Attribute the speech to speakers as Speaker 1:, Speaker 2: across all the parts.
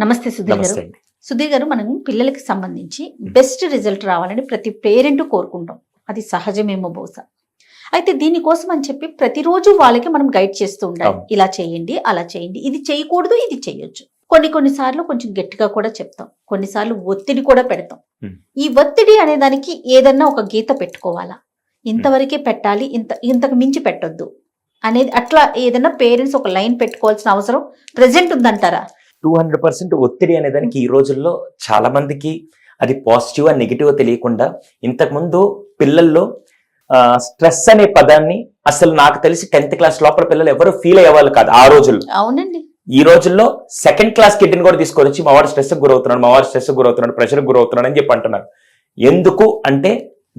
Speaker 1: నమస్తే సుధీర్ గారు. సుధీర్ గారు, మనం పిల్లలకి సంబంధించి బెస్ట్ రిజల్ట్ రావాలని ప్రతి పేరెంట్ కోరుకుంటాం. అది సహజమేమో బహుశా. అయితే దీనికోసం అని చెప్పి ప్రతిరోజు వాళ్ళకి మనం గైడ్ చేస్తూ ఉండాలి. ఇలా చేయండి, అలా చేయండి, ఇది చేయకూడదు, ఇది చేయొచ్చు. కొన్నిసార్లు కొంచెం గట్టిగా కూడా చెప్తాం, కొన్నిసార్లు ఒత్తిడి కూడా పెడతాం. ఈ ఒత్తిడి అనే దానికి ఏదన్నా ఒక గీత పెట్టుకోవాలా, ఇంతవరకే పెట్టాలి, ఇంతకు మించి పెట్టొద్దు అనేది అట్లా ఏదన్నా పేరెంట్స్ ఒక లైన్ పెట్టుకోవాల్సిన అవసరం ప్రెసెంట్ ఉందంటారా?
Speaker 2: 200% ఒత్తిడి అనే దానికి ఈ రోజుల్లో చాలా మందికి అది పాజిటివ్ అండ్ నెగిటివ్ తెలియకుండా, ఇంతకుముందు పిల్లల్లో స్ట్రెస్ అనే పదాన్ని అసలు నాకు తెలిసి 10th క్లాస్ లోపల పిల్లలు ఎవరు ఫీల్ అయ్యేవాళ్ళు కాదు ఆ రోజుల్లో.
Speaker 1: అవునండి.
Speaker 2: ఈ రోజుల్లో 2nd క్లాస్ కిడ్ని కూడా తీసుకొని వచ్చి మావాడు స్ట్రెస్ గురవుతున్నాడు, మావాడు స్ట్రెస్ గురవుతున్నాడు, ప్రెషర్ గురవుతున్నాడు అని చెప్పి అంటున్నారు. ఎందుకు అంటే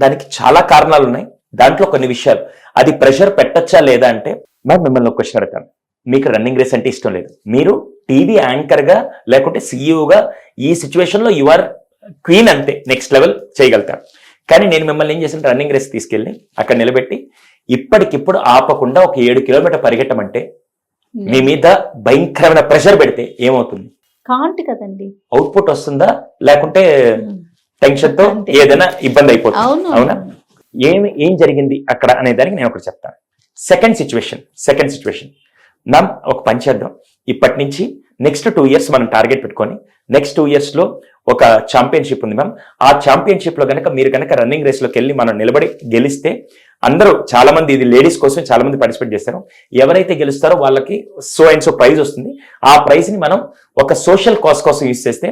Speaker 2: దానికి చాలా కారణాలు ఉన్నాయి. దాంట్లో కొన్ని విషయాలు, అది ప్రెషర్ పెట్టచ్చా లేదా అంటే, మిమ్మల్ని ఒక క్వశ్చన్ అడుగుతాను. మీకు రన్నింగ్ రేస్ అంటే ఇష్టం లేదు, మీరు టీవీ యాంకర్ గా లేకుంటే సీఈఓగా ఈ సిచ్యువేషన్ లో యు ఆర్ క్వీన్, అంతే, నెక్స్ట్ లెవెల్ చేయగలుగుతారు. కానీ నేను మిమ్మల్ని ఏం చేసిన, రన్నింగ్ రేస్ తీసుకెళ్ళి అక్కడ నిలబెట్టి ఇప్పటికిప్పుడు ఆపకుండా ఒక 7 కిలోమీటర్ పరిగెట్టమంటే మీ మీద భయంకరమైన ప్రెషర్ పెడితే ఏమవుతుంది?
Speaker 1: కాంట్ కదండి.
Speaker 2: అవుట్పుట్ వస్తుందా, లేకుంటే టెన్షన్ తో ఏదైనా ఇబ్బంది అయిపోతుంది. అవునా? ఏం జరిగింది అక్కడ అనే దానికి నేను ఒకటి చెప్తాను. సెకండ్ సిచ్యువేషన్ మనం ఒక పని చేద్దాం. ఇప్పటి నుంచి నెక్స్ట్ 2 years మనం టార్గెట్ పెట్టుకొని, నెక్స్ట్ 2 years లో ఒక ఛాంపియన్షిప్ ఉంది మ్యామ్. ఆ ఛాంపియన్షిప్ లో మీరు కనుక రన్నింగ్ రేస్ లోకి వెళ్ళి మనం నిలబడి గెలిస్తే, అందరూ చాలా మంది, ఇది లేడీస్ కోసం చాలా మంది పార్టిసిపేట్ చేస్తారు, ఎవరైతే గెలుస్తారో వాళ్ళకి సో అండ్ సో ప్రైజ్ వస్తుంది. ఆ ప్రైజ్ ని మనం ఒక సోషల్ కాజ్ కోసం యూజ్ చేస్తే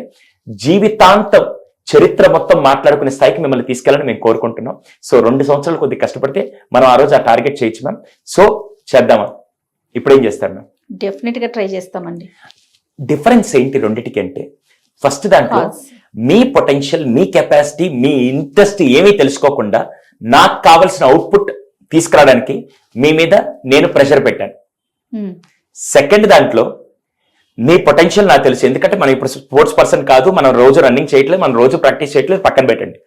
Speaker 2: జీవితాంతం చరిత్ర మొత్తం మాట్లాడుకునే స్థాయికి మిమ్మల్ని తీసుకెళ్ళాలని మేము కోరుకుంటున్నాం. సో 2 సంవత్సరాలు కొద్దిగా కష్టపడితే మనం ఆ రోజు ఆ టార్గెట్ చేయొచ్చు మ్యామ్. సో చేద్దామా? ఇప్పుడు ఏం చేస్తారు మ్యామ్?
Speaker 1: డెఫినెట్ గా ట్రై చేస్తామండి.
Speaker 2: డిఫరెన్స్ ఏంటి రెండింటికి అంటే, ఫస్ట్ దాంట్లో మీ పొటెన్షియల్, మీ కెపాసిటీ, మీ ఇంట్రెస్ట్ ఏమీ తెలుసుకోకుండా నాకు కావాల్సిన అవుట్పుట్ తీసుకురావడానికి మీ మీద నేను ప్రెషర్ పెట్టాను. సెకండ్ దాంట్లో మీ పొటెన్షియల్ నాకు తెలుసు, ఎందుకంటే మనం ఇప్పుడు స్పోర్ట్స్ పర్సన్ కాదు, మనం రోజు రన్నింగ్ చేయట్లేదు, మనం రోజు ప్రాక్టీస్ చేయట్లేదు, పక్కన పెట్టండి.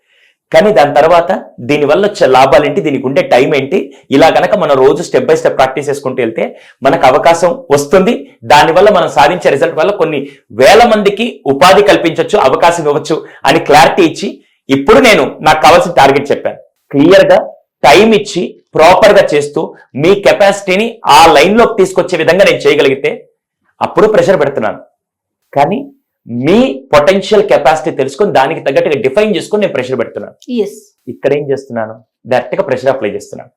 Speaker 2: కానీ దాని తర్వాత దీనివల్ల వచ్చే లాభాలు ఏంటి, దీనికి ఉండే టైం ఏంటి, ఇలా కనుక మనం రోజు స్టెప్ బై స్టెప్ ప్రాక్టీస్ చేసుకుంటూ వెళ్తే మనకు అవకాశం వస్తుంది. దానివల్ల మనం సాధించే రిజల్ట్ వల్ల కొన్ని వేల మందికి ఉపాధి కల్పించవచ్చు, అవకాశం ఇవ్వచ్చు అని క్లారిటీ ఇచ్చి, ఇప్పుడు నేను నాకు కావాల్సిన టార్గెట్ చెప్పాను. క్లియర్ గా టైం ఇచ్చి ప్రాపర్ గా చేస్తూ మీ కెపాసిటీని ఆ లైన్ లోకి తీసుకొచ్చే విధంగా నేను చేయగలిగితే అప్పుడు ప్రెషర్ పెడుతున్నాను. కానీ మీ పొటెన్షియల్ కెపాసిటీ తెలుసుకొని దానికి తగ్గట్టుగా డిఫైన్ చేసుకొని నేను ప్రెషర్ పెడుతున్నాను. ఇక్కడ ఏం చేస్తున్నాను, డైరెక్ట్ గా ప్రెషర్ అప్లై చేస్తున్నాను.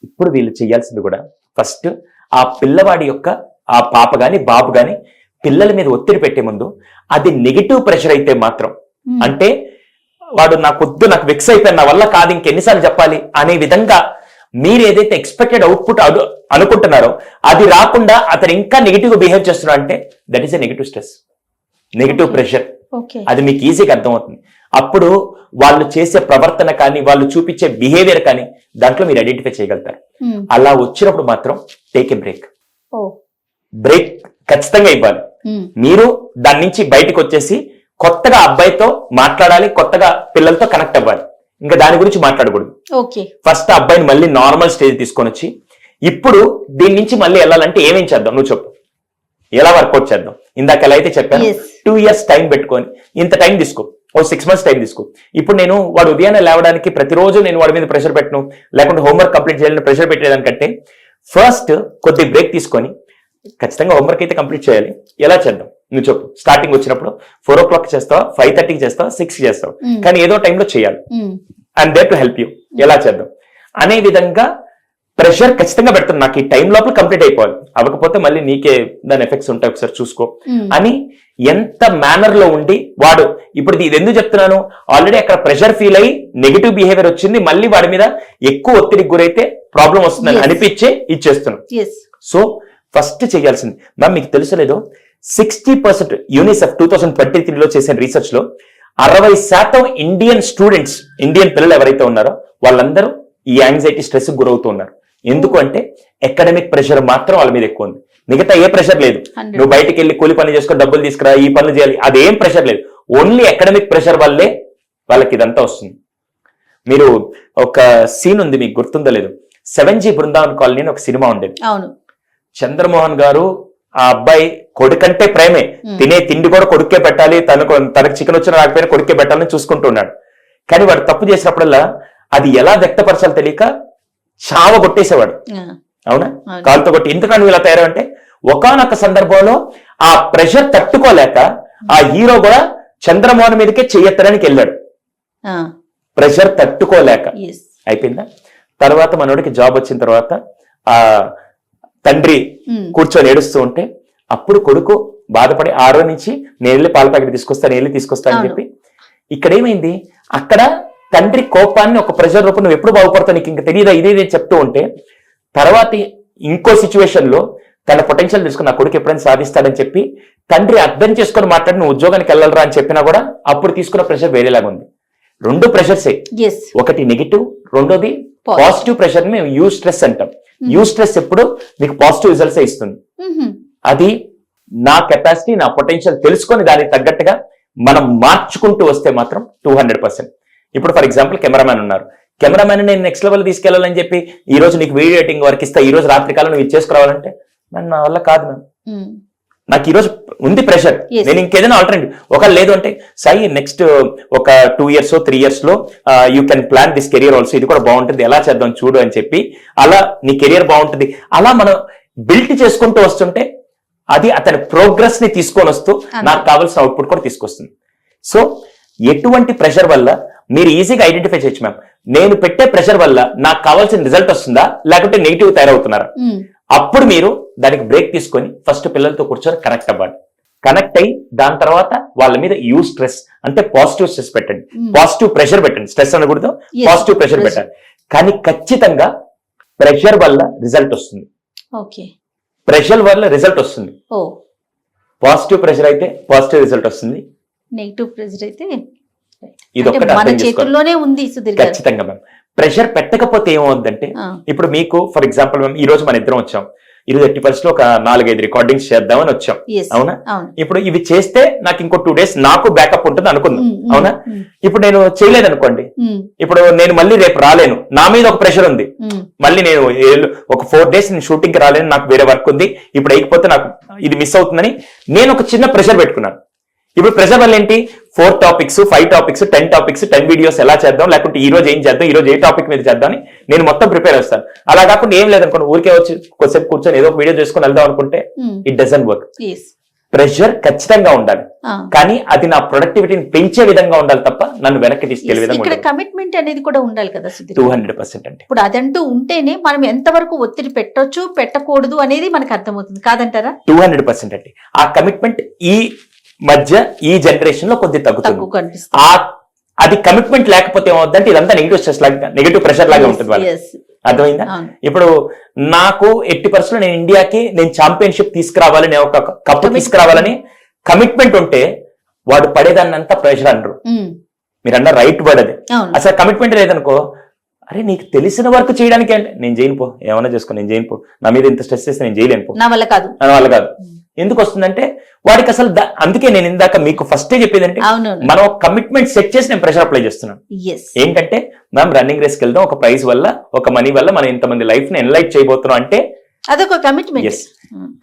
Speaker 2: ఇప్పుడు వీళ్ళు చేయాల్సింది కూడా, ఫస్ట్ ఆ పిల్లవాడి యొక్క, ఆ పాప గాని బాబు గాని పిల్లల మీద ఒత్తిడి పెట్టే ముందు అది నెగిటివ్ ప్రెషర్ అయితే మాత్రం, అంటే వాడు నాకు వెక్స్ అయిపోయాను, నా వల్ల కాదు, ఇంకెన్నిసార్లు చెప్పాలి అనే విధంగా మీరు ఏదైతే ఎక్స్పెక్టెడ్ అవుట్పుట్ అనుకుంటున్నారో అది రాకుండా అతను ఇంకా నెగిటివ్ గా బిహేవ్ చేస్తున్నా అంటే that is a negative stress, negative pressure. అది మీకు ఈజీగా అర్థమవుతుంది. అప్పుడు వాళ్ళు చేసే ప్రవర్తన కానీ, వాళ్ళు చూపించే బిహేవియర్ కానీ దాంట్లో మీరు ఐడెంటిఫై చేయగలుగుతారు. అలా వచ్చినప్పుడు మాత్రం టేక్ ఏ బ్రేక్ ఖచ్చితంగా ఇవ్వాలి. మీరు దాని నుంచి బయటకు వచ్చేసి కొత్తగా అబ్బాయితో మాట్లాడాలి, కొత్తగా పిల్లలతో కనెక్ట్ అవ్వాలి. ఇంకా దాని గురించి మాట్లాడకూడదు. ఫస్ట్ అబ్బాయిని మళ్ళీ నార్మల్ స్టేజ్ తీసుకొని వచ్చి, ఇప్పుడు దీని నుంచి మళ్ళీ వెళ్ళాలంటే ఏమేం చేద్దాం, నువ్వు చెప్పు, ఎలా వర్కౌట్ చేద్దాం. ఇందాక ఎలా అయితే చెప్పాను, 2 years టైం పెట్టుకొని ఇంత టైం తీసుకో, 6 months టైం తీసుకో. ఇప్పుడు నేను వాడు ఉదయాన్నే లేవడానికి ప్రతిరోజు నేను వాడి మీద ప్రెషర్ పెట్టను, లేకుంటే హోంవర్క్ కంప్లీట్ చేయాలని ప్రెషర్ పెట్టేదానికంటే ఫస్ట్ కొద్ది బ్రేక్ తీసుకొని, ఖచ్చితంగా హోంవర్క్ అయితే కంప్లీట్ చేయాలి, ఎలా చేద్దాం నువ్వు చెప్పు. స్టార్టింగ్ వచ్చినప్పుడు 4 o'clock చేస్తావా, 5:30 చేస్తావా, 6 చేస్తావు, కానీ ఏదో టైంలో చేయాలి. And there to help you, ఎలా చేద్దాం అనే విధంగా ప్రెషర్ ఖచ్చితంగా పెడుతుంది. నాకు ఈ టైం లోపల కంప్లీట్ అయిపోవాలి, అవ్వకపోతే మళ్ళీ నీకే దాని ఎఫెక్ట్స్ ఉంటాయి, ఒకసారి చూసుకో అని ఎంత మేనర్ లో ఉండి వాడు. ఇప్పుడు ఇది ఎందుకు చెప్తున్నాను, ఆల్రెడీ అక్కడ ప్రెషర్ ఫీల్ అయ్యి నెగిటివ్ బిహేవియర్ వచ్చింది, మళ్ళీ వాడి మీద ఎక్కువ ఒత్తిడికి గురైతే ప్రాబ్లం వస్తుందని అనిపించే ఇచ్చేస్తున్నాం. సో ఫస్ట్ చేయాల్సింది మ్యామ్, మీకు తెలుసలేదో 60% యూనిసెఫ్ 2023లో చేసిన రీసెర్చ్ లో 60% ఇండియన్ స్టూడెంట్స్, ఇండియన్ పిల్లలు ఎవరైతే ఉన్నారో వాళ్ళందరూ ఈ యాంగ్జైటీ స్ట్రెస్ గురవుతూ ఉన్నారు. ఎందుకు అంటే అకాడమిక్ ప్రెషర్ మాత్రం వాళ్ళ మీద ఎక్కువ ఉంది, మిగతా ఏ ప్రెషర్ లేదు. నువ్వు బయటికి వెళ్ళి కూలి పనులు చేసుకొని డబ్బులు తీసుకురా, ఈ పనులు చేయాలి, అదేం ప్రెషర్ లేదు. ఓన్లీ అకాడమిక్ ప్రెషర్ వల్లే వాళ్ళకి ఇదంతా వస్తుంది. మీరు ఒక సీన్ ఉంది, మీకు గుర్తుందో లేదు, 7G బృందావన్ కాలనీ అని ఒక సినిమా ఉండేది. చంద్రమోహన్ గారు ఆ అబ్బాయి కొడుకంటే ప్రేమే, తినే తిండి కూడా కొడుకే పెట్టాలి, తనకు చికెన్ వచ్చిన రాకపోయినా కొడుకే పెట్టాలని చూసుకుంటూ ఉన్నాడు. కానీ వాడు తప్పు చేసినప్పుడల్లా అది ఎలా వ్యక్తపరచాలో తెలియక చావ కొట్టేసేవాడు. అవునా, కాలుతో కొట్టి. ఎందుకంటే నువ్వు ఇలా తయారంటే ఒకానొక సందర్భంలో ఆ ప్రెషర్ తట్టుకోలేక ఆ హీరో కూడా చంద్రమోహన్ మీదకే చెయ్యెత్తడానికి వెళ్ళాడు, ప్రెషర్ తట్టుకోలేక. అయిపోయిందా? తర్వాత మనోడికి జాబ్ వచ్చిన తర్వాత ఆ తండ్రి కూర్చొని ఏడుస్తూ ఉంటే అప్పుడు కొడుకు బాధపడి ఆరో నుంచి నేను వెళ్ళి పాల ప్యాకెట్ తీసుకొస్తా అని చెప్పి. ఇక్కడ ఏమైంది, అక్కడ తండ్రి కోపాన్ని ఒక ప్రెషర్ రూపం నువ్వు ఎప్పుడు బాగుపడతావు నీకు ఇంకా తెలియదా ఇదే చెప్తూ ఉంటే, తర్వాత ఇంకో సిచ్యువేషన్ లో తన పొటెన్షియల్ తీసుకుని నా కొడుకు ఎప్పుడైనా సాధిస్తాడని చెప్పి తండ్రి అర్థం చేసుకొని మాట్లాడి నువ్వు ఉద్యోగానికి వెళ్ళరా అని చెప్పినా కూడా అప్పుడు తీసుకున్న ప్రెషర్ వేరేలాగా ఉంది. రెండు ప్రెషర్సే, ఒకటి నెగిటివ్, రెండోది పాజిటివ్ ప్రెషర్ మేము యూ స్ట్రెస్ అంటాం. యూ స్ట్రెస్ ఎప్పుడు మీకు పాజిటివ్ రిజల్ట్స్ ఇస్తుంది. అది నా కెపాసిటీ, నా పొటెన్షియల్ తెలుసుకొని దానికి తగ్గట్టుగా మనం మార్చుకుంటూ వస్తే మాత్రం 200%. ఇప్పుడు ఫర్ ఎగ్జాంపుల్ కెమెరామ్యాన్ ఉన్నారు, కెమెరామ్యాన్ నేను నెక్స్ట్ లెవెల్ తీసుకెళ్లాలని చెప్పి ఈ రోజు నీకు వీడియో ఎడిటింగ్ వర్క్ ఇస్తా, ఈ రోజు రాత్రి కాలం నువ్వు చేసుకురావాలంటే నా వల్ల కాదు మ్యామ్, నాకు ఈ రోజు ఉంది ప్రెషర్, నేను ఇంకేదైనా ఆల్టర్నేటివ్ ఒకవేళ లేదు అంటే సాయి నెక్స్ట్ ఒక 2 years 3 years లో you can plan this career also, ఇది కూడా బాగుంటుంది ఎలా చేద్దాం చూడు అని చెప్పి అలా నీ కెరియర్ బాగుంటుంది అలా మనం బిల్ట్ చేసుకుంటూ వస్తుంటే అది అతని ప్రోగ్రెస్ ని తీసుకొని వస్తూ నాకు కావాల్సిన అవుట్పుట్ కూడా తీసుకొస్తుంది. సో ఎటువంటి ప్రెషర్ వల్ల మీరు ఈజీగా ఐడెంటిఫై చేయొచ్చు మ్యామ్, నేను పెట్టే ప్రెషర్ వల్ల నాకు కావాల్సిన రిజల్ట్ వస్తుందా లేకపోతే నెగిటివ్ తయారవుతున్నారా. అప్పుడు మీరు దానికి బ్రేక్ తీసుకొని ఫస్ట్ పిల్లలతో కూర్చొని కనెక్ట్ అవ్వాలి. కనెక్ట్ అయ్యి దాని తర్వాత వాళ్ళ మీద యూ స్ట్రెస్ అంటే పాజిటివ్ స్ట్రెస్ పెట్టండి, పాజిటివ్ ప్రెషర్ పెట్టండి, స్ట్రెస్ అనకూడదు పాజిటివ్ ప్రెషర్ పెట్టండి. కానీ ఖచ్చితంగా ప్రెషర్ వల్ల రిజల్ట్ వస్తుంది, ప్రెషర్ వల్ల రిజల్ట్ వస్తుంది. పాజిటివ్ ప్రెషర్ అయితే పాజిటివ్ రిజల్ట్ వస్తుంది, నెగిటివ్ ప్రెషర్ అయితే ఇది ఒక్కటి అర్థం చేసుకోవాలి ఖచ్చితంగా మ్యామ్. ప్రెషర్ పెట్టకపోతే ఏమవుద్దంటే ఇప్పుడు మీకు ఫర్ ఎగ్జాంపుల్ మ్యామ్ ఈ రోజు మన ఇద్దరం వచ్చాం, ఈరోజు 80% లో ఒక 4-5 రికార్డింగ్స్ చేద్దామని వచ్చాం, అవునా. ఇప్పుడు ఇవి చేస్తే నాకు ఇంకో 2 days నాకు బ్యాకప్ ఉంటుంది అనుకుందాం, అవునా. ఇప్పుడు నేను చేయలేదు అనుకోండి, ఇప్పుడు నేను మళ్ళీ రేపు రాలేను, నా మీద ఒక ప్రెషర్ ఉంది, మళ్ళీ నేను ఒక 4 days నేను షూటింగ్ కి రాలేను, నాకు వేరే వర్క్ ఉంది, ఇప్పుడు అయిపోతే నాకు ఇది మిస్ అవుతుందని నేను ఒక చిన్న ప్రెషర్ పెట్టుకున్నాను. ఇప్పుడు ప్రెషర్ వల్ల ఏంటి 4 topics 5 topics 10 topics 10 వీడియోస్ ఎలా చేద్దాం, లేకుంటే ఈ రోజు ఏం చేద్దాం, ఈ రోజు ఏ టాపిక్ మీద చేద్దాం నేను మొత్తం ప్రిపేర్ చేస్తాను. అలా కాకుండా ఏం లేదనుకోండి ఊరికే వచ్చి కొద్దిసేపు కూర్చొని ఏదో ఒక వీడియో చేసుకుని వెళ్దాం అనుకుంటే ఇట్ డజంట్ వర్క్. ప్రెషర్ ఖచ్చితంగా ఉండాలి, కానీ అది నా ప్రొడక్టివిటీని పెంచే విధంగా ఉండాలి తప్ప నన్ను వెనక్కి తీసుకెళ్లే విధంగా ఉండాలి. కమిట్మెంట్ అనేది కూడా ఉండాలి కదా 200%. అంటే ఇప్పుడు అదంటూ ఉంటేనే మనం ఎంతవరకు ఒత్తిడి పెట్టొచ్చు పెట్టకూడదు అనేది మనకు అర్థమవుతుంది కాదంటారా? 200% అండి. ఆ కమిట్మెంట్ ఈ మధ్య ఈ జనరేషన్ లో కొద్ది తగ్గుతుంది. అది కమిట్మెంట్ లేకపోతే ఏమవుతుందంటే ఇదంతా నెగిటివ్ స్ట్రెస్ లాగా నెగిటివ్ ప్రెషర్ లాగా ఉంటుంది వాళ్ళకి. అర్థమైందా? ఇప్పుడు నాకు 80% నేను ఇండియాకి నేను ఛాంపియన్షిప్ తీసుకురావాలని ఒక కప్పు తీసుకురావాలని కమిట్మెంట్ ఉంటే వాడు పడేదాన్నంతా ప్రెషర్ అనరు. మీరు అన్న రైట్ వర్డ్ అది. అసలు కమిట్మెంట్ లేదనుకో, అరే నీకు తెలిసిన వర్క్ చేయడానికి అంటే నేను చేయను పో, ఏమన్నా చేసుకో నేను చేయను పో, నా మీద ఇంత స్ట్రెస్ చేస్తే నేను చేయలేను పో, నా వల్ల కాదు. ఎందుకు వస్తుందంటే వాడికి అసలు అందుకే నేను ఇందాక మీకు ఫస్టే చెప్పేదంటే మనం కమిట్మెంట్ సెట్ చేసి నేను ప్రెషర్ అప్లై చేస్తున్నాను. ఏంటంటే మనం రన్నింగ్ రేస్కి వెళ్దాం, ఒక ప్రైజ్ వల్ల ఒక మనీ వల్ల మనం ఇంతమంది లైఫ్ ని ఎన్లైట్ చేయబోతున్నాం అంటే అదొక కమిట్మెంట్.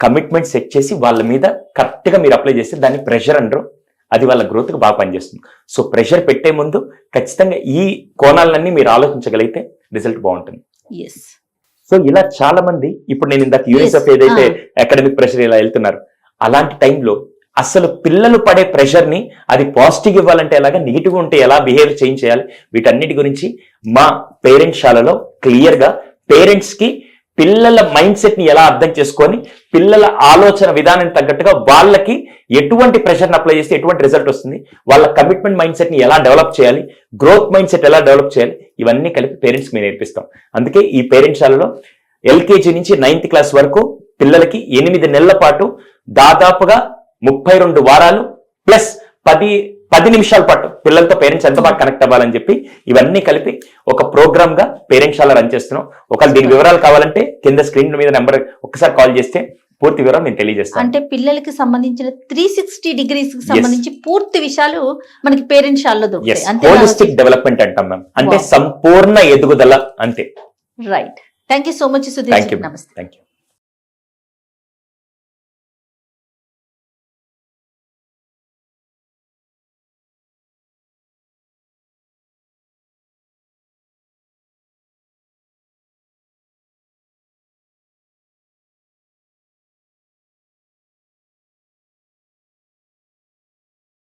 Speaker 2: కమిట్మెంట్ సెట్ చేసి వాళ్ళ మీద కరెక్ట్ గా మీరు అప్లై చేస్తే దాన్ని ప్రెషర్ అంటారు. అది వాళ్ళ గ్రోత్ కు బాగా పనిచేస్తుంది. సో ప్రెషర్ పెట్టే ముందు ఖచ్చితంగా ఈ కోణాలన్నీ మీరు ఆలోచించగలిగితే రిజల్ట్ బాగుంటుంది. సో ఇలా చాలా మంది ఇప్పుడు నేను ఇందాక యూనిసెఫ్ ఏదైతే అకాడమిక్ ప్రెషర్ ఇలా వెళ్తున్నారు, అలాంటి టైంలో అసలు పిల్లలు పడే ప్రెషర్ ని అది పాజిటివ్ ఇవ్వాలంటే ఎలాగా, నెగిటివ్ ఉంటే ఎలా బిహేవ్ చేంజ్ చేయాలి, వీటన్నిటి గురించి మా పేరెంట్స్ శాలలో క్లియర్ గా పేరెంట్స్ కి పిల్లల మైండ్ సెట్ ని ఎలా అర్థం చేసుకొని పిల్లల ఆలోచన విధానానికి తగ్గట్టుగా వాళ్ళకి ఎటువంటి ప్రెషర్ని అప్లై చేస్తే ఎటువంటి రిజల్ట్ వస్తుంది, వాళ్ళ కమిట్మెంట్ మైండ్ సెట్ ని ఎలా డెవలప్ చేయాలి, గ్రోత్ మైండ్ సెట్ ఎలా డెవలప్ చేయాలి, ఇవన్నీ కలిపి పేరెంట్స్ మేము నేర్పిస్తాం. అందుకే ఈ పేరెంట్స్ శాలలో LKG నుంచి 9th క్లాస్ వరకు పిల్లలకి 8 నెలల పాటు దాదాపుగా 32 వారాలు ప్లస్ 10 నిమిషాల పాటు పిల్లలతో పేరెంట్స్ ఎంత బాగా కనెక్ట్ అవ్వాలని చెప్పి ఇవన్నీ కలిపి ఒక ప్రోగ్రామ్ గా పేరెంట్స్ శాల రన్ చేస్తున్నాం. ఒకవేళ దీని వివరాలు కావాలంటే కింద స్క్రీన్ మీద నెంబర్ ఒక్కసారి కాల్ చేస్తే పూర్తి వివరం నేను తెలియజేస్తాను. అంటే పిల్లలకి సంబంధించిన 360 degrees కి సంబంధించి పూర్తి విషయాలు మనకి పేరెంట్స్ శాలలో దొరుకుతాయి. హోలిస్టిక్ డెవలప్మెంట్ అంటాం మ్యామ్, అంటే సంపూర్ణ ఎదుగుదల అంతే. Right. Thank you so much Sudheer. నమస్తే. Thank you.